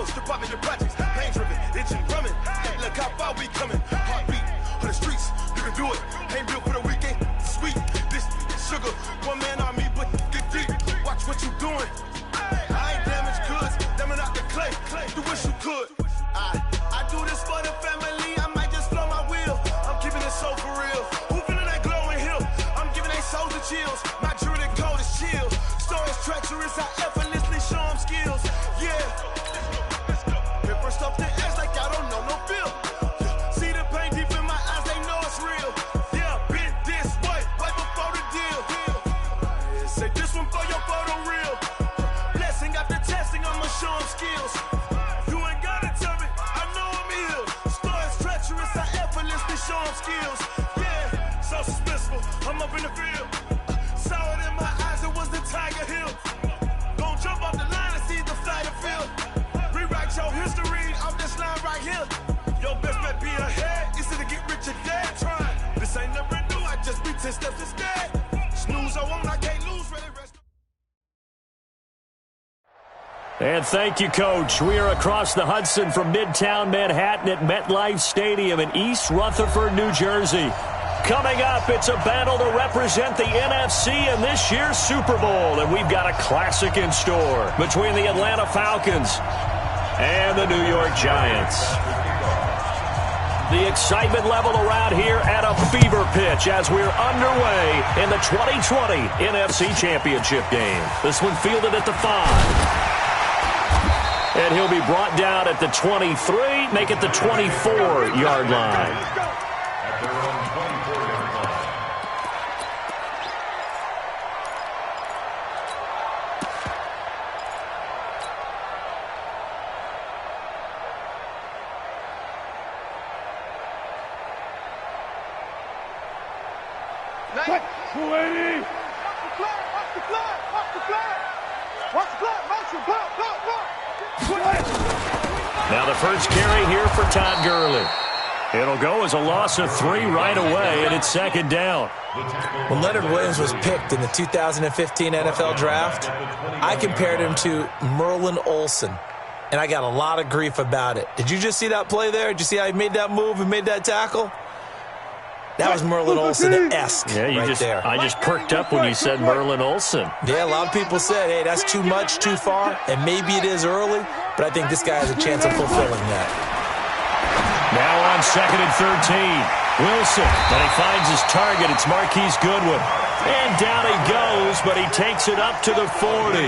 close, the pop in your projects. Pain driven, itching, drumming. Hey, look how far we coming. Heartbeat for the streets, you can do it. Ain't built for the weekend. Sweet, this sugar, one man army, but get deep. Watch what you doing. I ain't damaged goods, damn it out the clay. You wish you could. I do this for the family. I might just blow my wheel. I'm keeping it so for real. Who feeling that glowing hill? I'm giving they souls the chills. My jewelry cold is chill. Stories treacherous, I effortlessly show them skills. Yeah. Paper stuff the edge like I don't know no feel. See the pain deep in my eyes, they know it's real. Yeah, been this way, right before the deal. Say this one for your photo real. Blessing after testing, I'ma show them skills. You ain't gotta tell me, I know I'm ill. Stories treacherous, I effortlessly show them skills. Yeah, so suspenseful, I'm up in the field. Saw it in my eyes, it was the Tiger Hill. Gon' jump off the line and see the flight of field. Rewrite your history off this line right here. Your best bet be ahead, easy to get rich or dead. Trying, this ain't never new, I just be 10 steps instead. Snooze I won't, I can't lose, ready, rest. And thank you, Coach. We are across the Hudson from Midtown Manhattan at MetLife Stadium in East Rutherford, New Jersey. Coming up, it's a battle to represent the NFC in this year's Super Bowl. And we've got a classic in store between the Atlanta Falcons and the New York Giants. The excitement level around here at a fever pitch as we're underway in the 2020 NFC Championship game. This one fielded at the 5. And he'll be brought down at the 23, make it the 24-yard line. Now the first carry here for Todd Gurley. It'll go as a loss of 3 right away, and it's second down. When Leonard Williams was picked in the 2015 NFL Draft, I compared him to Merlin Olsen, and I got a lot of grief about it. Did you just see that play there? Did you see how he made that move and made that tackle? That was Merlin Olsen-esque there. I just perked up when you said Merlin Olsen. Yeah, a lot of people said, hey, that's too much, too far, and maybe it is early, but I think this guy has a chance of fulfilling that. Now on 2nd and 13. Wilson, and he finds his target. It's Marquise Goodwin. And down he goes, but he takes it up to the 40.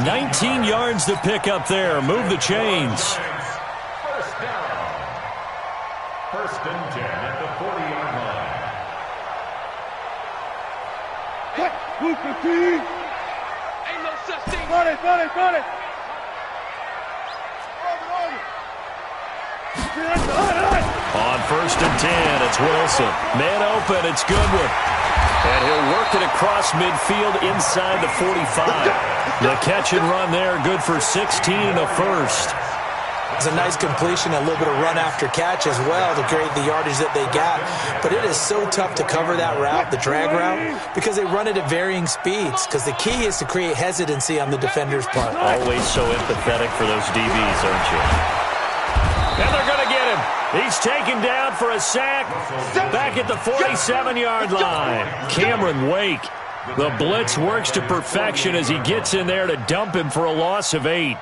19 yards to pick up there. Move the chains. First down. First and 10 at the 40-yard line. Ain't no such thing. Got it. On 1st and 10, it's Wilson. Man open, it's Goodwin. And he'll work it across midfield inside the 45. The catch and run there, good for 16 and a first. It's a nice completion, a little bit of run after catch as well to create the yardage that they got. But it is so tough to cover that route, the drag route, because they run it at varying speeds. Because the key is to create hesitancy on the defender's part. Always so empathetic for those DBs, aren't you? And they're going to get him. He's taken down for a sack back at the 47-yard line. Cameron Wake. The blitz works to perfection as he gets in there to dump him for a loss of 8.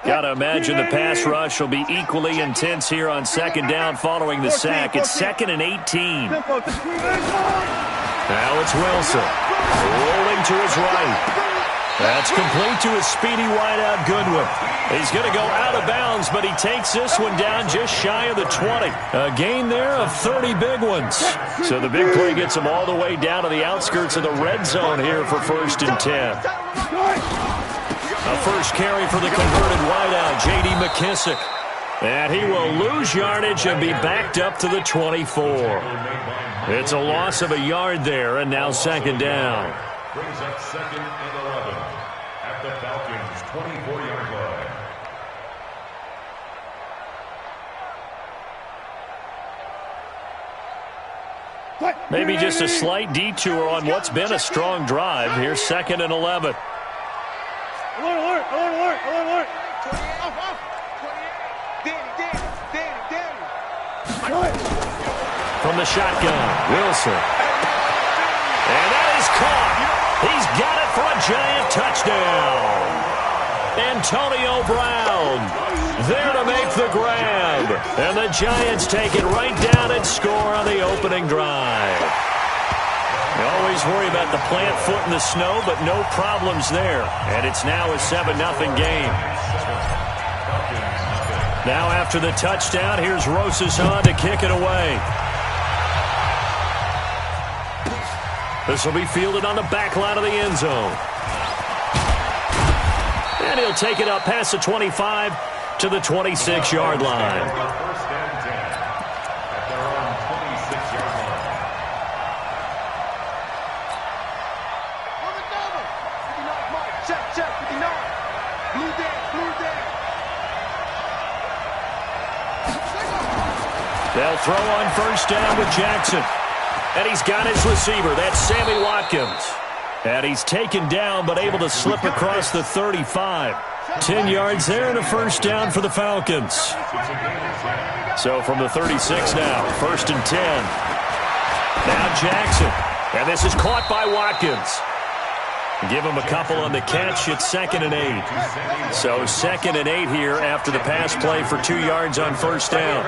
Got to imagine the pass rush will be equally intense here on 2nd down following the sack. It's 2nd and 18. Now it's Wilson. Rolling to his right. That's complete to his speedy wideout Goodwin. He's going to go out of bounds, but he takes this one down just shy of the 20. A gain there of 30 big ones. So the big play gets him all the way down to the outskirts of the red zone here for 1st and 10. A first carry for the converted wideout, J.D. McKissick. And he will lose yardage and be backed up to the 24. It's a loss of a yard there, and now 2nd down. Brings up 2nd and 11 at the Falcons' 24-yard line. Maybe just a slight detour on what's been a strong drive. Here's 2nd and 11. Alert, alert, alert, alert, alert. From the shotgun, Wilson. And that is caught. He's got it for a Giant touchdown. Antonio Brown there to make the grab. And the Giants take it right down and score on the opening drive. You always worry about the plant foot in the snow, but no problems there. And it's now a 7-0 game. Now after the touchdown, here's Rosas on to kick it away. This will be fielded on the back line of the end zone. And he'll take it up past the 25 to the 26-yard line. First and 10 at their own 26-yard line. Check, 59. Blue down. They'll throw on first down with Jackson. And he's got his receiver. That's Sammy Watkins. And he's taken down but able to slip across the 35. 10 yards there and a first down for the Falcons. So from the 36 now, 1st and 10. Now Jackson. And this is caught by Watkins. Give him a couple on the catch. It's 2nd and 8. So 2nd and 8 here after the pass play for 2 yards on first down.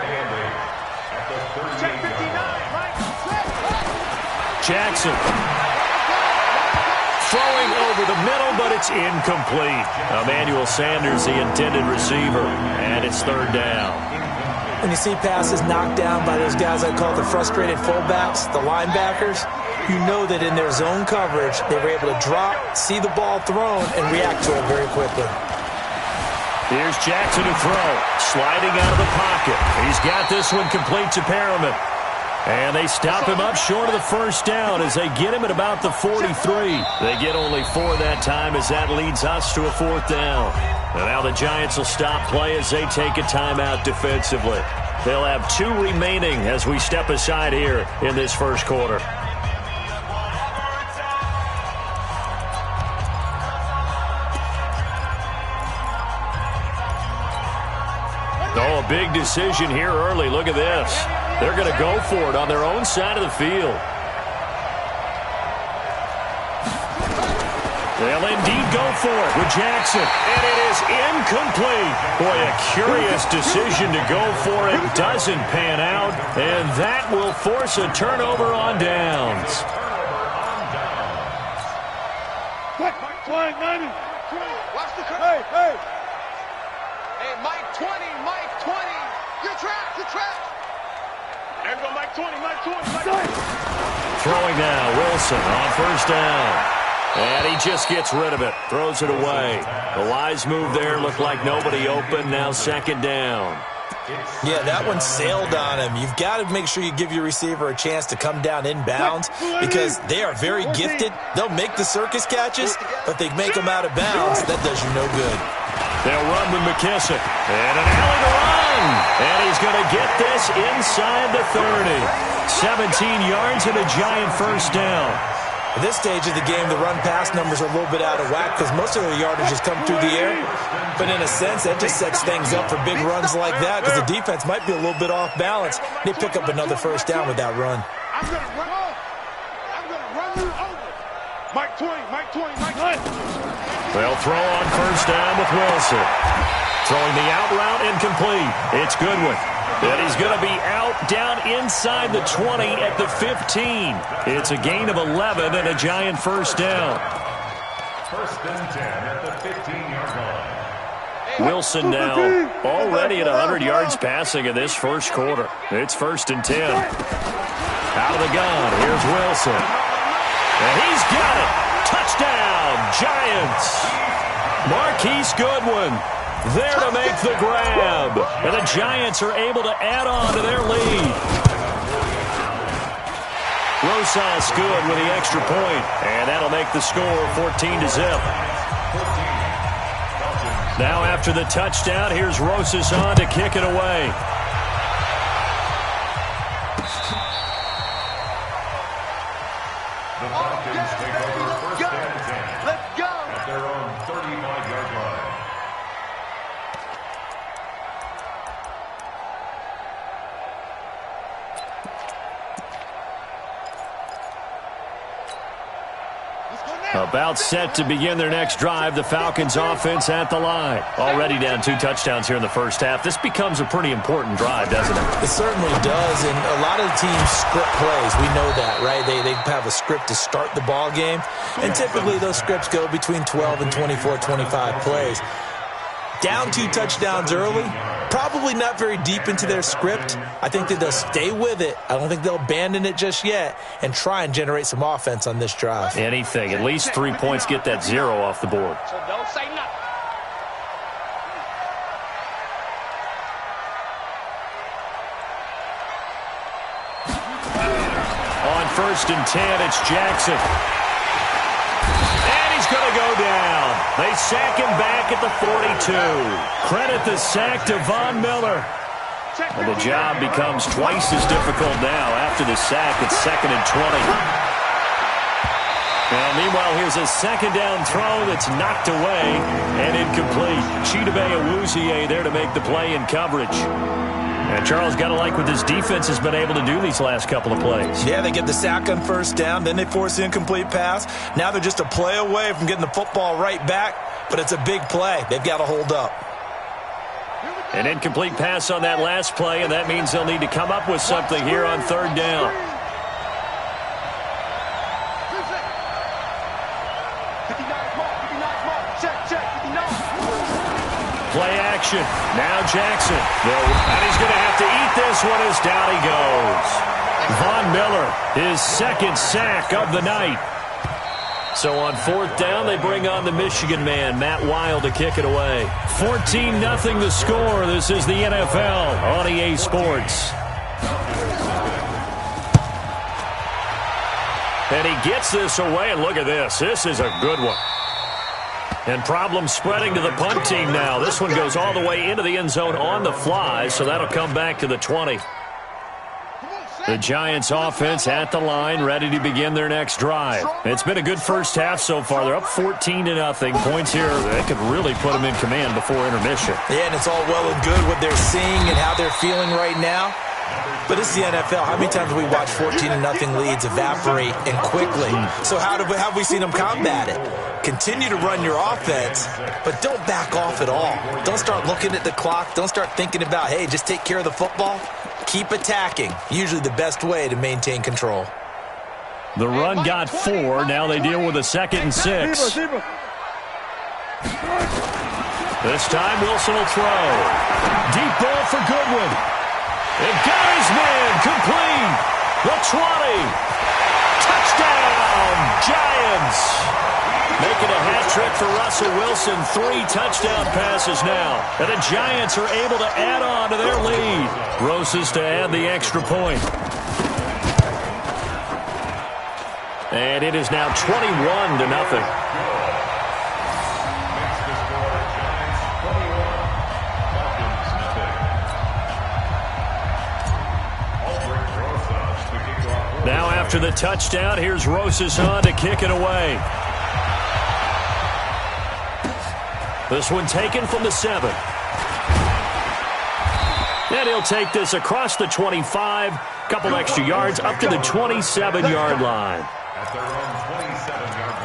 Jackson throwing over the middle, but it's incomplete. Emmanuel Sanders, the intended receiver, and it's 3rd down. When you see passes knocked down by those guys I call the frustrated fullbacks, the linebackers, you know that in their zone coverage, they were able to drop, see the ball thrown, and react to it very quickly. Here's Jackson to throw, sliding out of the pocket. He's got this one complete to Perriman. And they stop him up short of the first down as they get him at about the 43. They get only 4 that time as that leads us to a 4th down. And now the Giants will stop play as they take a timeout defensively. They'll have 2 remaining as we step aside here in this first quarter. Oh, a big decision here early. Look at this. They're going to go for it on their own side of the field. They'll indeed go for it with Jackson. And it is incomplete. Boy, a curious decision to go for it. Doesn't pan out. And that will force a turnover on downs. Mike 20, 90. Watch the curve. Hey. Hey, Mike 20. You're trapped. There you go, Mike 20. Throwing now, Wilson on first down. And he just gets rid of it, throws it away. The wise move there, looked like nobody open, now 2nd down. Yeah, that one sailed on him. You've got to make sure you give your receiver a chance to come down inbounds because they are very gifted. They'll make the circus catches, but they make them out of bounds. That does you no good. They'll run with McKissick. And an alley to run. And he's going to get this inside the 30. 17 yards and a Giant first down. At this stage of the game, the run-pass numbers are a little bit out of whack because most of their yardage has come through the air. But in a sense, that just sets things up for big runs like that because the defense might be a little bit off balance. They pick up another first down with that run. I'm going to run you over. Mike 20. They'll throw on first down with Wilson. Throwing the out route incomplete. It's Goodwin. And he's going to be out down inside the 20 at the 15. It's a gain of 11 and a Giant first down. 1st and 10 at the 15-yard line. Wilson now already at 100 yards passing in this first quarter. It's 1st and 10. Out of the gun, here's Wilson. And he's got it. Touchdown, Giants. Marquise Goodwin there to make the grab. And the Giants are able to add on to their lead. Rosas good with the extra point. And that'll make the score 14-0. Now after the touchdown, here's Rosas on to kick it away. The Falcons take over first and 10. Let's go. At their own 35-yard line. About set to begin their next drive, the Falcons offense at the line. Already down 2 touchdowns here in the first half. This becomes a pretty important drive, doesn't it? It certainly does, and a lot of teams script plays. We know that, right? They have a script to start the ball game, and typically those scripts go between 12 and 24, 25 plays. Down 2 touchdowns early, probably not very deep into their script. I think that they'll stay with it. I don't think they'll abandon it just yet and try and generate some offense on this drive. Anything. At least 3 points, get that 0 off the board. So don't say nothing. On first and 10, it's Jackson. And he's going to go down. They sack him back at the 42. Credit the sack to Von Miller. And the job becomes twice as difficult now. After the sack, it's 2nd and 20. Now, meanwhile, here's a second down throw that's knocked away and incomplete. Chidobe Awuzie there to make the play in coverage. And Charles, got to like what this defense has been able to do these last couple of plays. Yeah, they get the sack on first down, then they force the incomplete pass. Now they're just a play away from getting the football right back, but it's a big play. They've got to hold up. An incomplete pass on that last play, and that means they'll need to come up with something here on 3rd down. Play action. Now Jackson. And he's going to have to eat this one as down he goes. Von Miller, his 2nd sack of the night. So on 4th down, they bring on the Michigan man, Matt Wild, to kick it away. 14-0 the score. This is the NFL on EA Sports. And he gets this away, and look at this. This is a good one. And problems spreading to the punt team now. This one goes all the way into the end zone on the fly, so that'll come back to the 20. The Giants offense at the line, ready to begin their next drive. It's been a good first half so far. They're up 14-0. Points here, they could really put them in command before intermission. Yeah, and it's all well and good what they're seeing and how they're feeling right now. But it's the NFL. How many times have we watched 14-0 leads evaporate and quickly? So how have we seen them combat it? Continue to run your offense, but don't back off at all. Don't start looking at the clock. Don't start thinking about, hey, just take care of the football. Keep attacking. Usually the best way to maintain control. The run got 4. Now they deal with a 2nd and 6. This time Wilson will throw. Deep ball for Goodwin. And got his man complete. The 20. Touchdown, Giants. Making a hat trick for Russell Wilson. 3 touchdown passes now. And the Giants are able to add on to their lead. Rosas to add the extra point. And it is now 21-0. Now after the touchdown, here's Rosas on to kick it away. This one taken from the 7. And he'll take this across the 25. Couple extra yards up to the 27-yard line. At their own 27-yard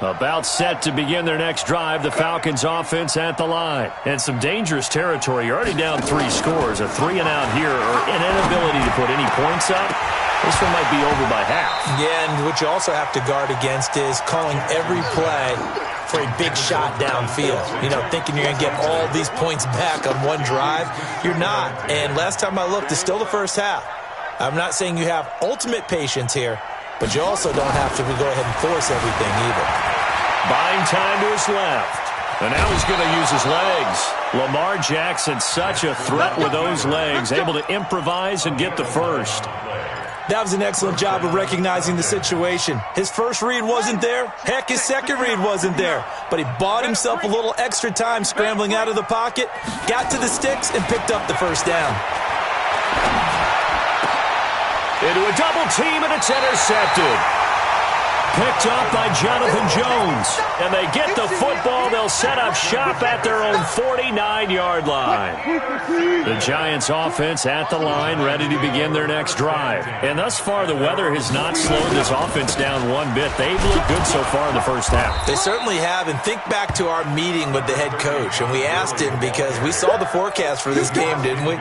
line. About set to begin their next drive, the Falcons offense at the line. And some dangerous territory. You're already down 3 scores. A 3-and-out here or an inability to put any points up. This one might be over by half. Yeah, and what you also have to guard against is calling every play for a big shot downfield. You know, thinking you're going to get all these points back on one drive. You're not. And last time I looked, it's still the first half. I'm not saying you have ultimate patience here, but you also don't have to go ahead and force everything either. Buying time to his left. And now he's going to use his legs. Lamar Jackson, such a threat with those legs, able to improvise and get the first. That was an excellent job of recognizing the situation. His first read wasn't there. Heck, his second read wasn't there. But he bought himself a little extra time scrambling out of the pocket, got to the sticks, and picked up the first down. Into a double team, and it's intercepted. Picked up by Jonathan Jones. And they get the football. They'll set up shop at their own 49-yard line. The Giants offense at the line, ready to begin their next drive. And thus far, the weather has not slowed this offense down one bit. They've looked good so far in the first half. They certainly have. And think back to our meeting with the head coach. And we asked him, because we saw the forecast for this game, didn't we?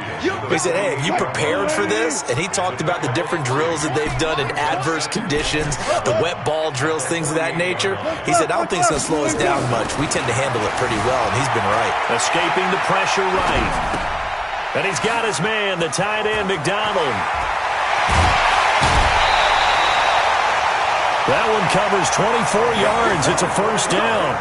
We said, hey, have you prepared for this? And he talked about the different drills that they've done in adverse conditions, the wet ball drills, things of that nature. He said, I don't think it's going to slow us down much. We tend to handle it pretty well, and he's been right. Escaping the pressure right. And he's got his man, the tight end, McDonald. That one covers 24 yards. It's a first down.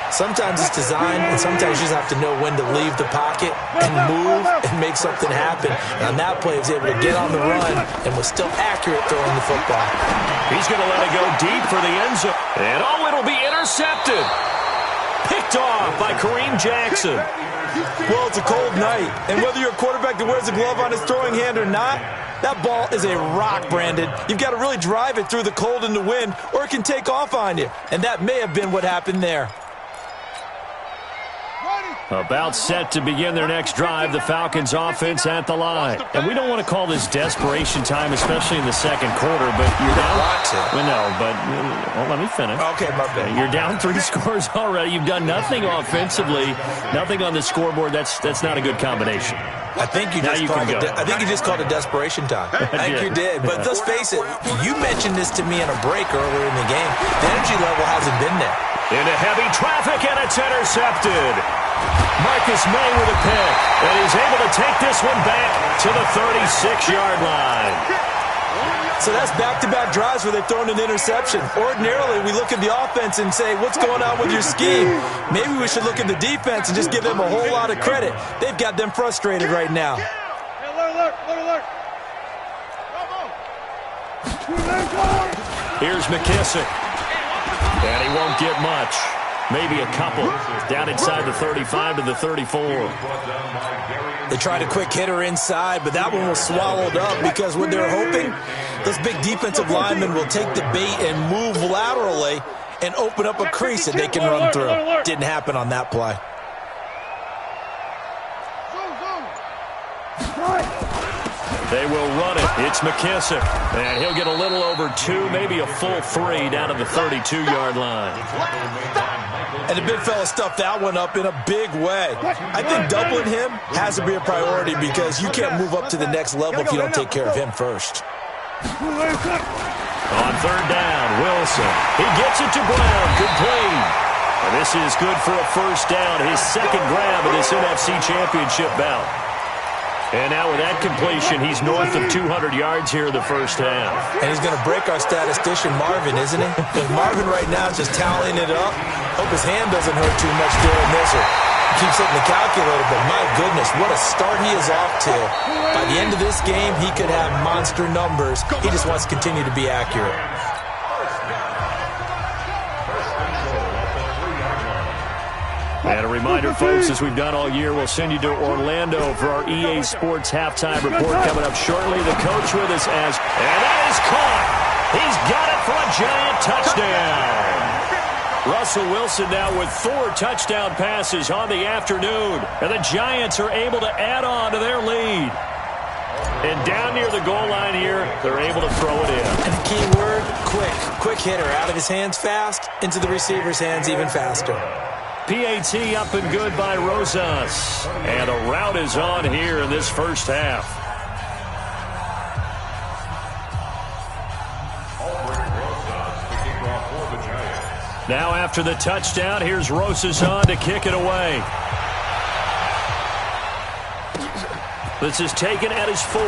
Sometimes it's designed, and sometimes you just have to know when to leave the pocket and move and make something happen. And on that play, he was able to get on the run and was still accurate throwing the football. He's going to let it go deep for the end zone. And it'll be intercepted. Picked off by Kareem Jackson. Well, it's a cold night, and whether you're a quarterback that wears a glove on his throwing hand or not, that ball is a rock, Brandon. You've got to really drive it through the cold and the wind, or it can take off on you. And that may have been what happened there. About set to begin their next drive, the Falcons offense at the line. And we don't want to call this desperation time, especially in the second quarter, but you're down. Well, no, but let me finish. Okay, my bad. You're down 3 scores already. You've done nothing offensively, nothing on the scoreboard. That's not a good combination. I think you just called it desperation time. I think you did. But let's face it, you mentioned this to me in a break earlier in the game. The energy level hasn't been there. Into heavy traffic, and it's intercepted. Marcus May with a pick, and he's able to take this one back to the 36-yard line. So that's back-to-back drives where they've thrown an interception. Ordinarily, we look at the offense and say, what's going on with your scheme? Maybe we should look at the defense and just give them a whole lot of credit. They've got them frustrated right now. Here's McKissick. And he won't get much. Maybe a couple. Down inside the 35 to the 34. They tried a quick hitter inside, but that one was swallowed up because what they're hoping, those big defensive linemen will take the bait and move laterally and open up a crease that they can run through. Didn't happen on that play. They will run it. It's McKissick. And he'll get a little over 2, maybe a full 3 down to the 32-yard line. And the big fella stuffed that one up in a big way. I think doubling him has to be a priority because you can't move up to the next level if you don't take care of him first. On third down, Wilson. He gets it to Brown. Good play. And this is good for a first down. His second grab of this NFC Championship bout. And now with that completion, he's north of 200 yards here in the first half. And he's going to break our statistician, Marvin, isn't he? Because Marvin right now is just tallying it up. Hope his hand doesn't hurt too much during this or keeps hitting the calculator. But my goodness, what a start he is off to. By the end of this game, he could have monster numbers. He just wants to continue to be accurate. And a reminder, folks, as we've done all year, we'll send you to Orlando for our EA Sports halftime report coming up shortly. The coach with us and that is caught. He's got it for a Giant touchdown. Russell Wilson now with 4 touchdown passes on the afternoon. And the Giants are able to add on to their lead. And down near the goal line here, they're able to throw it in. And the key word, quick. Quick hitter. Out of his hands fast, into the receiver's hands even faster. PAT up and good by Rosas. And a rout is on here in this first half. Now after the touchdown, here's Rosas on to kick it away. This is taken at his 4.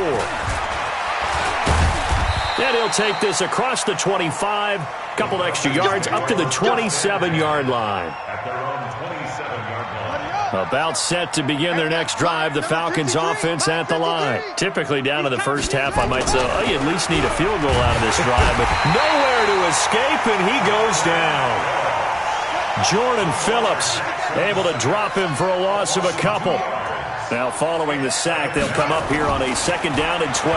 And he'll take this across the 25. Couple extra yards up to the 27-yard line. At their own 27-yard line. About set to begin their next drive, the Falcons offense at the line. Typically down to the first half, I might say, oh, you at least need a field goal out of this drive, but nowhere to escape, and he goes down. Jordan Phillips able to drop him for a loss of a couple. Now following the sack, they'll come up here on a 2nd down and 12.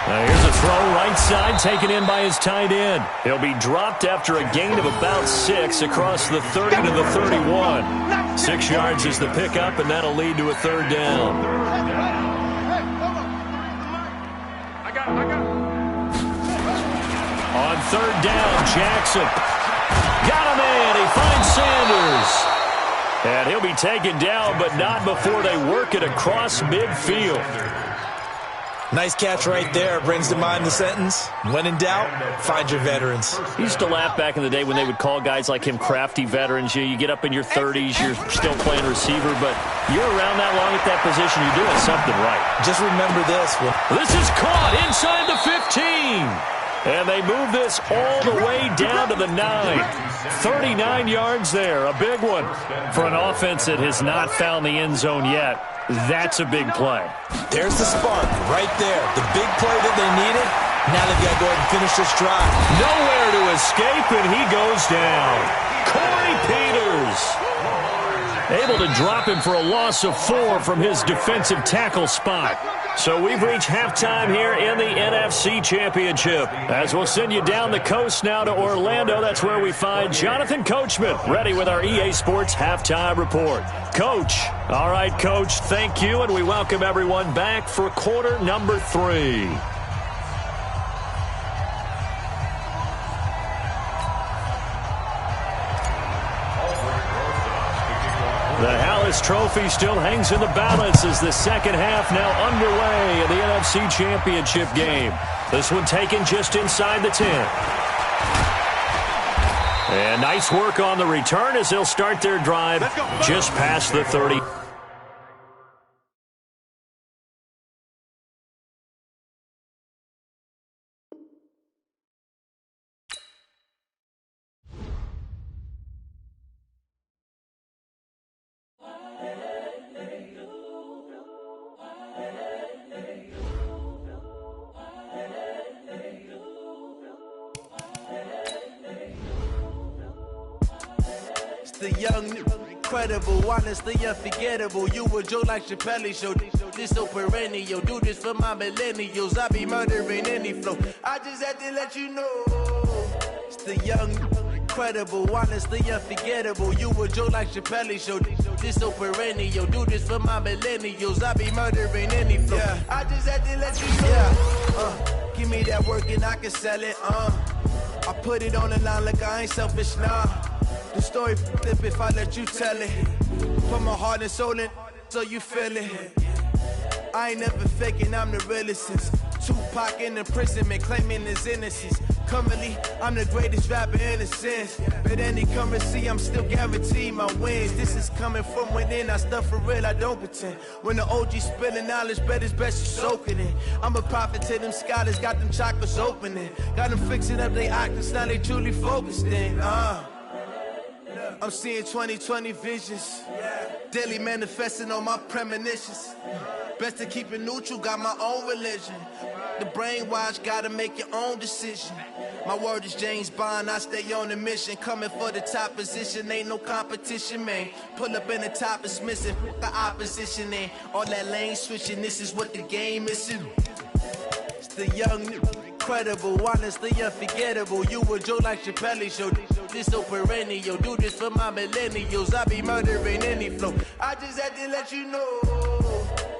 Now here's a throw right side taken in by his tight end. He'll be dropped after a gain of about 6 across the 30 to the 31. 6 yards is the pickup, and that'll lead to a 3rd down. On 3rd down, Jackson got him in. He finds Sanders. And he'll be taken down, but not before they work it across midfield. Nice catch right there. Brings to mind the sentence, when in doubt, find your veterans. He used to laugh back in the day when they would call guys like him crafty veterans. You get up in your 30s, you're still playing receiver, but you're around that long at that position, you're doing something right. Just remember this. This is caught inside the 15. And they move this all the way down to the 9. 39 yards there, a big one. For an offense that has not found the end zone yet, that's a big play. There's the spark right there. The big play that they needed. Now they've got to go ahead and finish this drive. Nowhere to escape, and he goes down. Corey Peters able to drop him for a loss of 4 from his defensive tackle spot. So we've reached halftime here in the NFC Championship. As we'll send you down the coast now to Orlando, that's where we find Jonathan Coachman, ready with our EA Sports Halftime Report. Coach. All right, Coach, thank you, and we welcome everyone back for quarter number 3. The Hallis Trophy still hangs in the balance as the second half now underway in the NFC Championship game. This one taken just inside the 10. And nice work on the return as they'll start their drive just past the 30. The young, incredible, honestly unforgettable. You a Joe like Chappelle show. This so perennial. Do this for my millennials. I be murdering any flow. I just had to let you know. It's the young, incredible, honestly unforgettable. You a Joe like Chappelle show. This so perennial. Do this for my millennials. I be murdering any flow. Yeah. I just had to let you know. Yeah. Give me that work and I can sell it. I put it on the line like I ain't selfish, nah. The story flip if I let you tell it. Put my heart and soul in so you feel it. I ain't never faking, I'm the realest since Tupac in imprisonment, claiming his innocence. Currently, I'm the greatest rapper in a sense. But any currency, I'm still guaranteed my wins. This is coming from within, I stuff for real, I don't pretend. When the OG spilling knowledge, bet it's best you soak it in. I'm a prophet to them scholars, got them chakras opening. Got them fixing up they octaves, now they truly focused in. I'm seeing 2020 visions. Daily manifesting on my premonitions. Best to keep it neutral, got my own religion. The brainwash, gotta make your own decision. My word is James Bond, I stay on a mission. Coming for the top position, ain't no competition, man. Pull up in the top, it's missing, the opposition ain't. All that lane switching, this is what the game is. It's the young, incredible, honestly unforgettable. You a Joe like Chappelle show. This so perennial. Do this for my millennials. I be murdering any flow. I just had to let you know.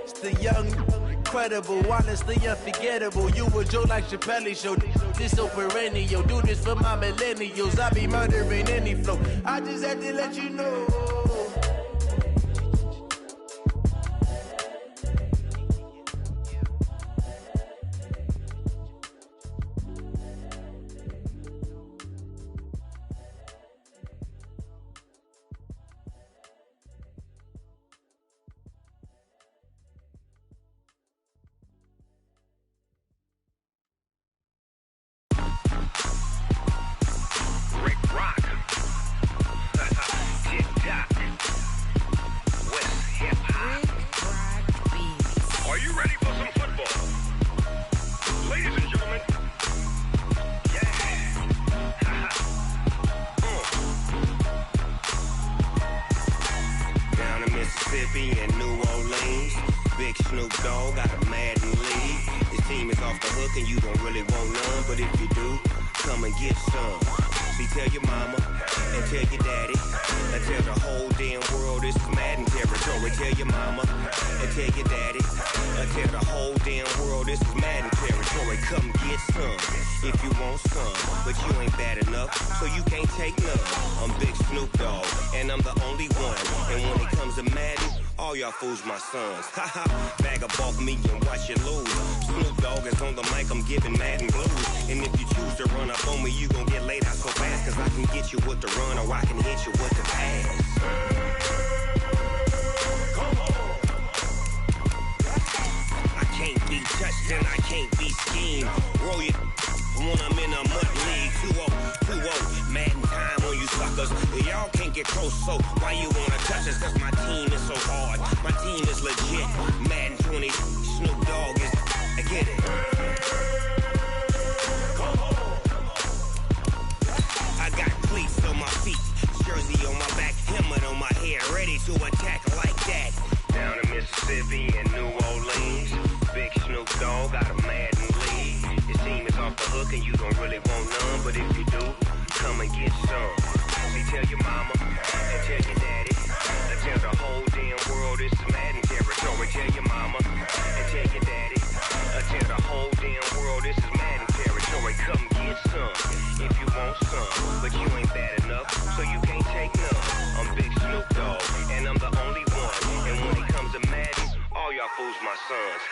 It's the young, incredible, honestly unforgettable. You a Joe like Chappelle show. This so perennial. Do this for my millennials. I be murdering any flow. I just had to let you know. Mississippi and New Orleans. Big Snoop Dogg got a Madden league. His team is off the hook and you don't really want none, but if you do, come and get some. See, tell your mama and tell your daddy and tell the whole damn world this is Madden territory. Tell your mama and tell your daddy and tell the whole damn world this is Madden territory. Come get some if you want some, but you ain't bad enough, so you can't take none. I'm Big Snoop Dogg and I'm the only one. And when it comes to Madden, all y'all fools my sons. Haha, bag up off me and watch you lose. Snoop Dogg is on the mic, I'm giving Madden blues. And if you choose to run up on me, you gon' get laid out so fast. Cause I can get you with the run or I can hit you with the pass. I can't be touched and I can't be schemed. Roll it when I'm in a mud league. 2-0, Madden time on you suckers. Y'all can't get close, so why you wanna touch us? Cause my team is so hard, my team is legit. Madden 20, Snoop Dogg is, I get it. I got cleats on my feet, jersey on my back, helmet on my head, ready to attack like that. Down in Mississippi and New Orleans, Big Snoop Dogg got a Madden league. His team is off the hook and you don't really want none, but if you do, come and get some. See, tell your mama and tell your daddy and tell the whole damn world this is Madden territory. Tell your mama and tell your daddy and tell the whole damn world this is Madden territory. Come get some if you want some, but you ain't bad enough, so you can't take none. I'm Big Snoop Dogg and I'm the only one. And when it comes to Madden, all y'all fools my sons.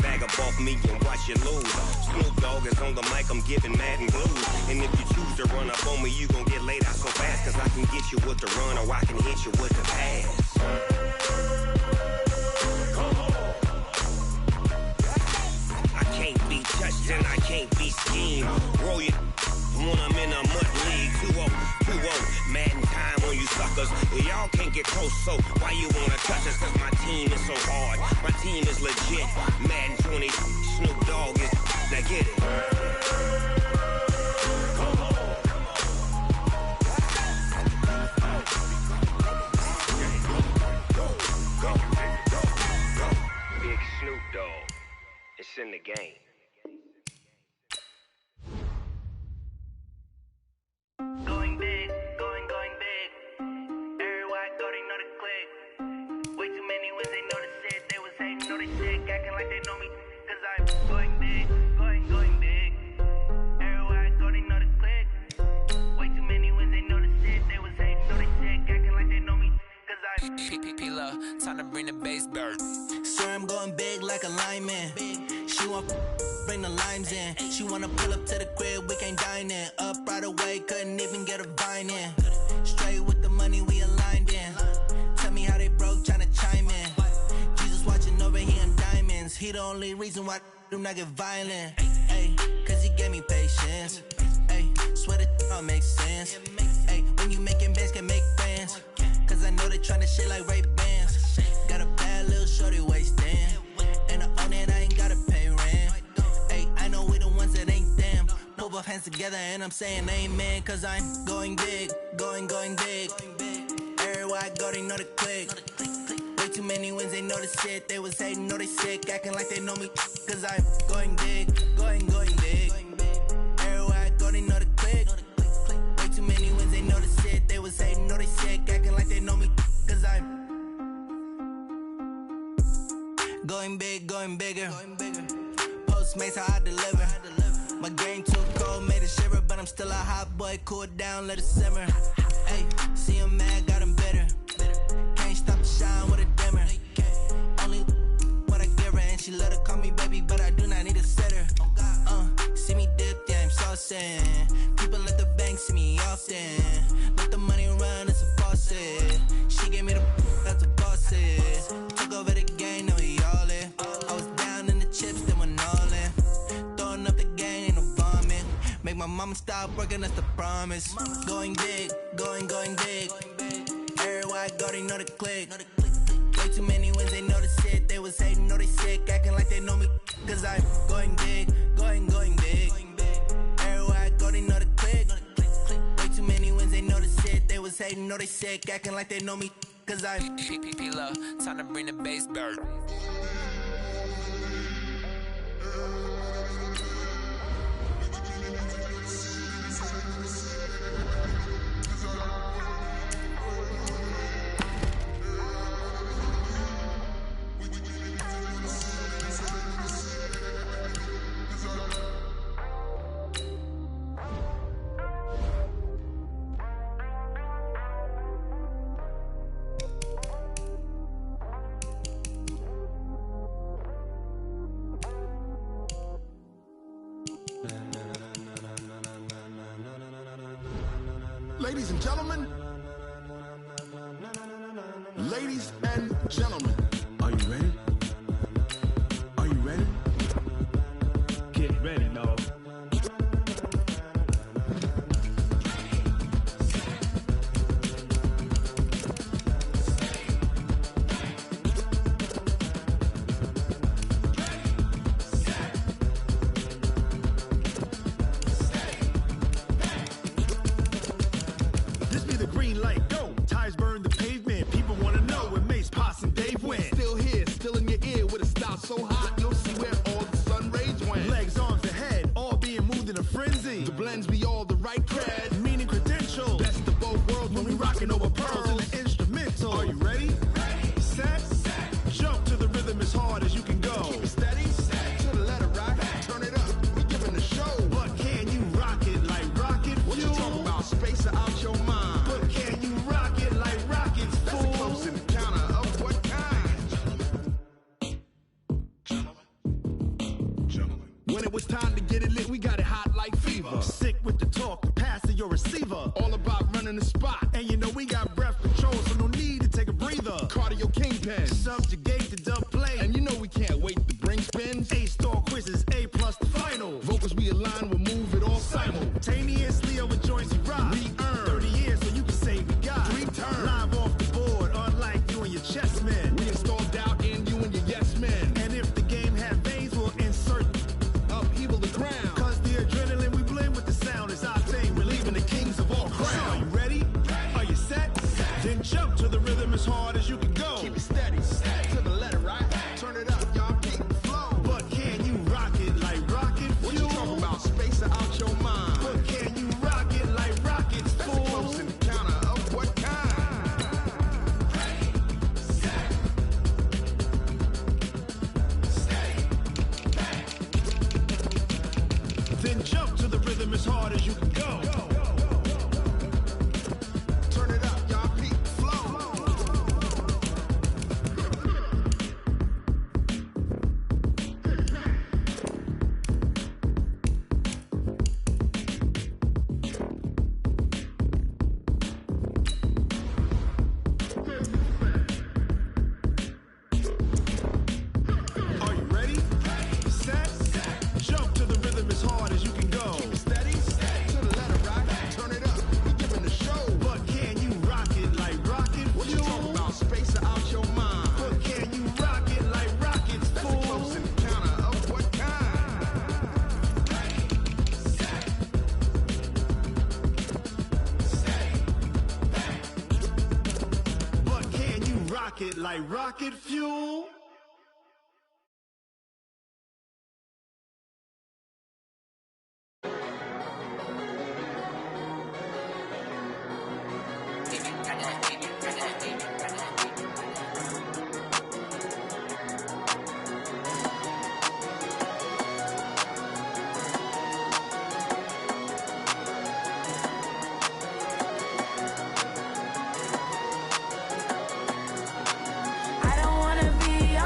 Bag up off me and watch you lose. Snoop Dogg is on the mic, I'm giving Madden blues. And if you choose to run up on me, you gon' get laid out so fast. Cause I can get you with the run or I can hit you with the pass. I can't be touched and I can't be schemed. Roll it when I'm in a mud league. 2-0, Madden time on you suckers. Y'all can't get close, so why you wanna touch us? Cause my team is so hard, my team is legit. Madden 20, Snoop Dogg is, now get it. Big Snoop Dogg, it's in the game. Going big, going big. Everywhere I go, they know the click. Way too many wins, they know the shit. They was hating, know they sick, acting like they know me. Cause I'm going big, going big. Everywhere I go, they know the click. Way too many wins, they know the shit. They was hating, know they sick, acting like they know me. Cause I'm P-P-P-Lo, time to bring the bass bird. swear I'm going big like a lineman. She want bring the limes in. She wanna pull up to the crib, we can't dine in. Up right away, couldn't even get a vine in. Straight with the money we aligned in. Tell me how they broke, tryna chime in. Jesus watching over here in diamonds. He the only reason why I do not get violent. Ay, cause he gave me patience. Ay, swear that all makes sense. Ay, when you making bands, can make friends. Cause I know they tryna shit like Ray-Bans. Got a bad little shorty wasting. And I own it, I ain't gotta pay rent. Ay, I know we the ones that ain't them. Pull both hands together and I'm saying amen. Cause I'm going big, going big. Everywhere I go, they know the click. Way too many wins, they know the shit. They was hating, know they sick, acting like they know me. Cause I'm going big, going big. Everywhere I go, they know the click. Way too many wins, they know the shit. They was hating, know they sick, acting like they know me. Cause I'm going big, going bigger. Postmates, how I deliver. My game too cold, made it shiver, but I'm still a hot boy. Cool it down, let it simmer. Hey, see him mad, got him bitter. Can't stop the shine with a dimmer. Only what I give her, and she let her call me baby, but I do not need a sitter. See me dip, yeah, I'm saucing. People at the bank see me often. Let the money run, it's a faucet. She gave me the that's a faucet. Took over the game, now we all in. I was down in the chips, then went all in. Throwing up the gang, ain't no vomit. Make my mama stop working, that's the promise. Going big, going big. Everywhere I go, they know the click. Way too many wins, they know the shit. They was hating, know they sick, acting like they know me. Cause I'm going big, going big. Everywhere I go, they know the click. Way too many wins, they know the shit. They was hating, know they sick, acting like they know me. cause I P-P-P-Love, time to bring the bass bird. Ladies and gentlemen, are you ready? Are you ready? Get ready, dog. This be the green light, go. Tires burn the pavement. People wanna know where Mace, Posse, and Dave went. Still here, still in your ear with a style so hot, you'll see where all the sun rays went. Legs, arms, and head, all being moved in a frenzy. The blends be all the right cred. Meaning credentials. Best of both worlds When we rockin' over pearls in the instrumental. Are you ready? Set. Jump to the rhythm as hard as you can go. Keep it steady, to the letter right. Turn it up, we giving the show. But can you rock it like rocket fuel? What you talking about? Space or out your mind? But can you rock it like rockets, That's fool? a close encounter of what kind? Gentlemen. When it was time to get it lit, we got it hot like fever. Sick with the talk, the pass to your receiver. All about running the spot. And you know we got breath control, so no need to take a breather. Cardio kingpin. Subjugate the dub play. And you know we can't wait to bring spins. A-star quizzes, A+ the final. Vocals we align, we'll move it all Simultaneously over joints we rock. We earn 30 years so you can say we got 3 turns. Live off the board, unlike you and your chess men. We install doubt in you and your yes men. And if the game had veins, we'll insert Upheaval the ground. Cause the adrenaline we blend with the sound is our thing. We're leaving the kings of all crowns. So are you ready? Are you set? Then jump to the rhythm as hard as you can go. Keep it steady, to the letter right. Turn it up, y'all keep the flow. But can you rock it like rocket fuel? What you talking about? Space or out your mind? But can you rock it like rockets, That's a fool? close encounter of what kind? Then jump to the rhythm as hard as you can go. Turn it up, y'all keep the flow. Are you ready? Set. Jump to the rhythm as hard as you can go. Steady, to the letter right. Turn it up, we giving the show. But can you rock it like rocket What you fuel? talking about? Space or out your mind? But can you rock it like rockets, That's a fool? close encounter of what kind? But can you rock it like rocket fuel? I don't wanna be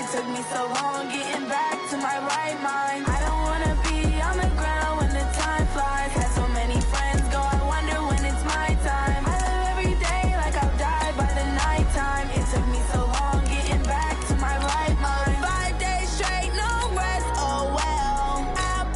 It took me so long getting back to my right mind. I don't wanna be on the ground when the time flies. Had so many friends go, I wonder when it's my time. I live every day like I'll die by the nighttime. It took me so long getting back to my right mind. 5 days straight, no rest, oh well. I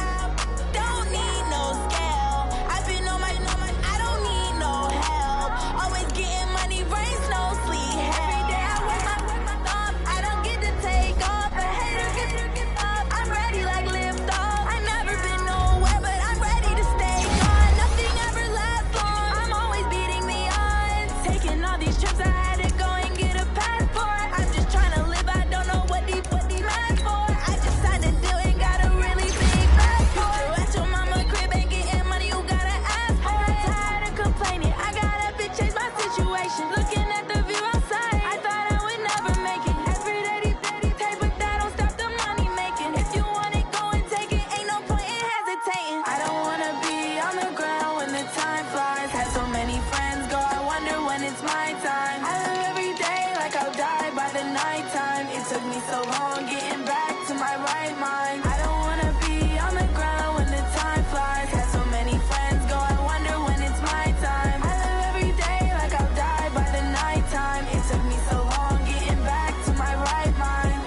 don't need no scale. I've been on my, I don't need no help. Always getting money, rains, no sleep. Every day I work my thumb, I don't get to take off. A hater get up, I'm ready like lift off. I've never been nowhere, but I'm ready to stay gone. Nothing ever lasts long, I'm always beating the odds. Taking all these trips, I had to go and get a passport. I'm just trying to live, I don't know what these last for. I just signed a deal and got a really big passport. You at your mama crib and getting money, you gotta ask for it. I'm tired of complaining, I gotta bitch change my situation. Looking at the view outside, I thought I would never make it. Every day these take, but that don't stop the money making. If you want it, go and take it, ain't no point in hesitating. I don't wanna be on the ground when the time flies. Had so many friends go, I wonder when it's my time. I live every day like I'll die by the nighttime. It took me so long getting back to my right mind. I don't wanna be on the ground when the time flies. Had so many friends go, I wonder when it's my time. I live every day like I'll die by the nighttime. It took me so long getting back to my right mind.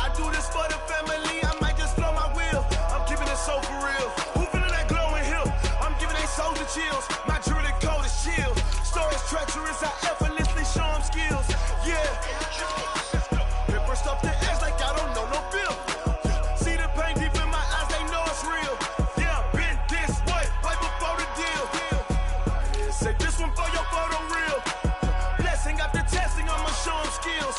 I do this for the family, I might just blow my wheel. I'm keeping it so for real. Who feeling that glowing hill? I'm giving they soldier chills. My jewelry coat is chill. Stories treacherous, I effortlessly show them skills. Yeah. Hit first up the edge like I don't know no feel. See the pain deep in my eyes, they know it's real. Yeah, been this way, right before the deal. Say this one for your photo real. Blessing after testing, I'ma show them skills.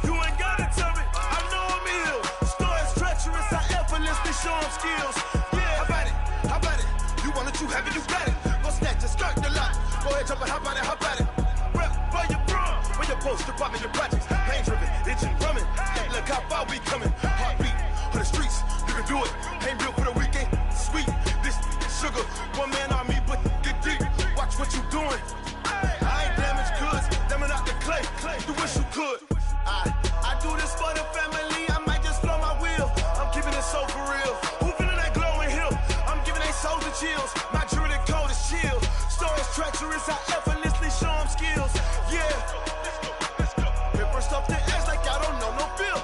You ain't gotta tell me, I know I'm ill. Stories treacherous, I effortlessly show them skills. Yeah, how about it? How about it? You want it, you have it, you got it. Go snatch it, skirt the lot. Go ahead, jump it, how about it? How about it? Rep for your bro, for your poster, popping your projects. Pain driven, itching, drumming. Look how far we coming. Heartbeat for the streets, you can do it. Ain't built for the weekend. Sweet, this sugar, one man army, but get deep. Watch what you doing. I ain't damaged goods, damn it out the clay. You wish you could. I do this for the family, I might just blow my wheel. I'm keeping it so for real. Who feeling that glowing hill? I'm giving they soldier chills. My jewelry coat is chill. Stories treacherous, I effortlessly show them skills. Yeah. Hit first off the edge like I don't know no feel.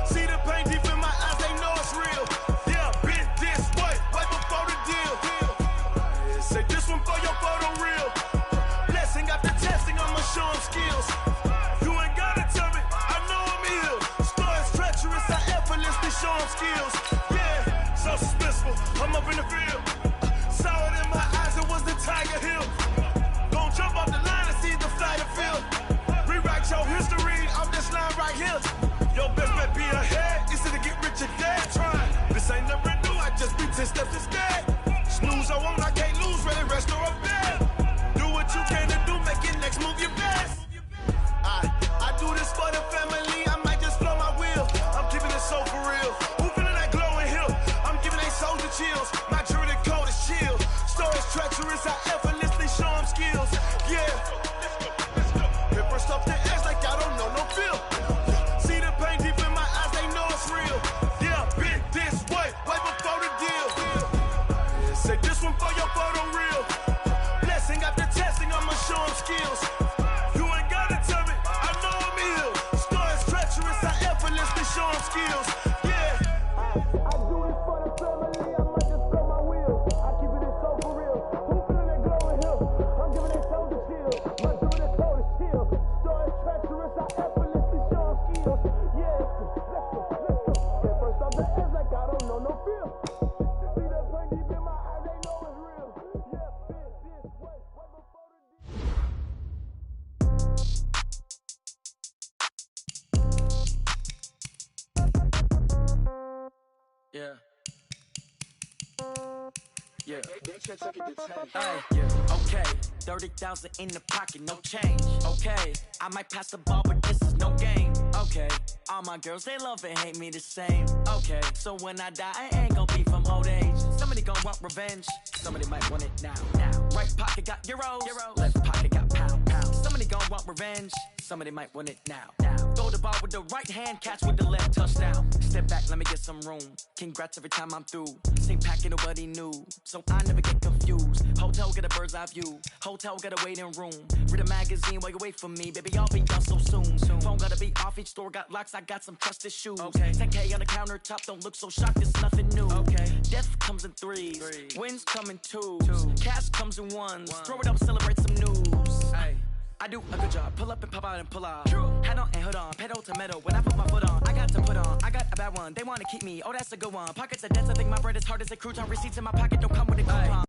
See the pain deep in my eyes, they know it's real. Yeah, been this way, right before the deal. Say this one for your photo real. Blessing after testing, I'ma show them skills. You ain't gotta tell me, I know I'm ill. Stories treacherous, I effortlessly show them skills. Yeah, so suspenseful, I'm up in the field. Saw it in my eyes, it was the Tiger Hill. Gon' jump off the line and see the fly the field. Rewrite your history off this line right here. Your best bet be ahead, easy to get rich or dead. Trying, this ain't never new, I just be 10 steps instead. Snooze I won't, I can't lose, ready, rest or up bed. Do what you can to do, make your next move your best. I do this for the family, I might just blow my wheel. I'm keeping it so for real. Who feeling that glowing hill? I'm giving they soldier chills. My jewelry coat is chill. Stories treacherous, I effortlessly show them skills. Yeah. Hit first off the edge like I don't know no feel. See the pain deep in my eyes, they know it's real. Yeah, been this way, right before the deal. Say this one for your photo real. Blessing after testing, I'ma show them skills. You ain't gotta tell me, I know I'm ill. Stories treacherous, I effortlessly show them skills. Yeah. I do this for the family, I might just blow my wheel. I keep it so for real. Who feeling that glowing hill? I'm giving they soldier chill. My jewelry coat is chill. Stories treacherous, I effortlessly show them skills. Yeah, let's go. Get first off the edge like I don't know no feel. See that pain deep in my eyes, they know it's real. Yeah, been this way, right before the Yeah. Yeah. Hey, yeah. Okay. 30,000 in the pocket, no change. Okay. I might pass the ball, but this is no game. Okay. All my girls, they love and hate me the same. Okay. So when I die, I ain't gon' be from old age. revenge. Somebody might want it now. Right pocket got euros. Left pocket got pound. Somebody gon' want revenge. Somebody might want it now. Throw the ball with the right hand, catch with the left, touchdown. Step back, let me get some room. Congrats every time I'm through. Same packet, nobody knew, so I never get confused. Hotel get a bird's eye view. Hotel get a waiting room. Read a magazine while you wait for me, baby. I'll be done so soon. Phone gotta be off, each store got locks. I got some trusted shoes. 10K on the countertop, don't look so shocked. It's nothing new. Death comes in threes. Wins come in twos. Cash comes in ones. Throw it up, celebrate some news. I do a good job, pull up and pop out and pull out. Head on and hood on, pedal to metal. When I put my foot on, I got to put on. I got a bad one, they wanna keep me, oh that's a good one. Pockets are dense, I think my bread is hard as a crouton. Receipts in my pocket don't come with a coupon.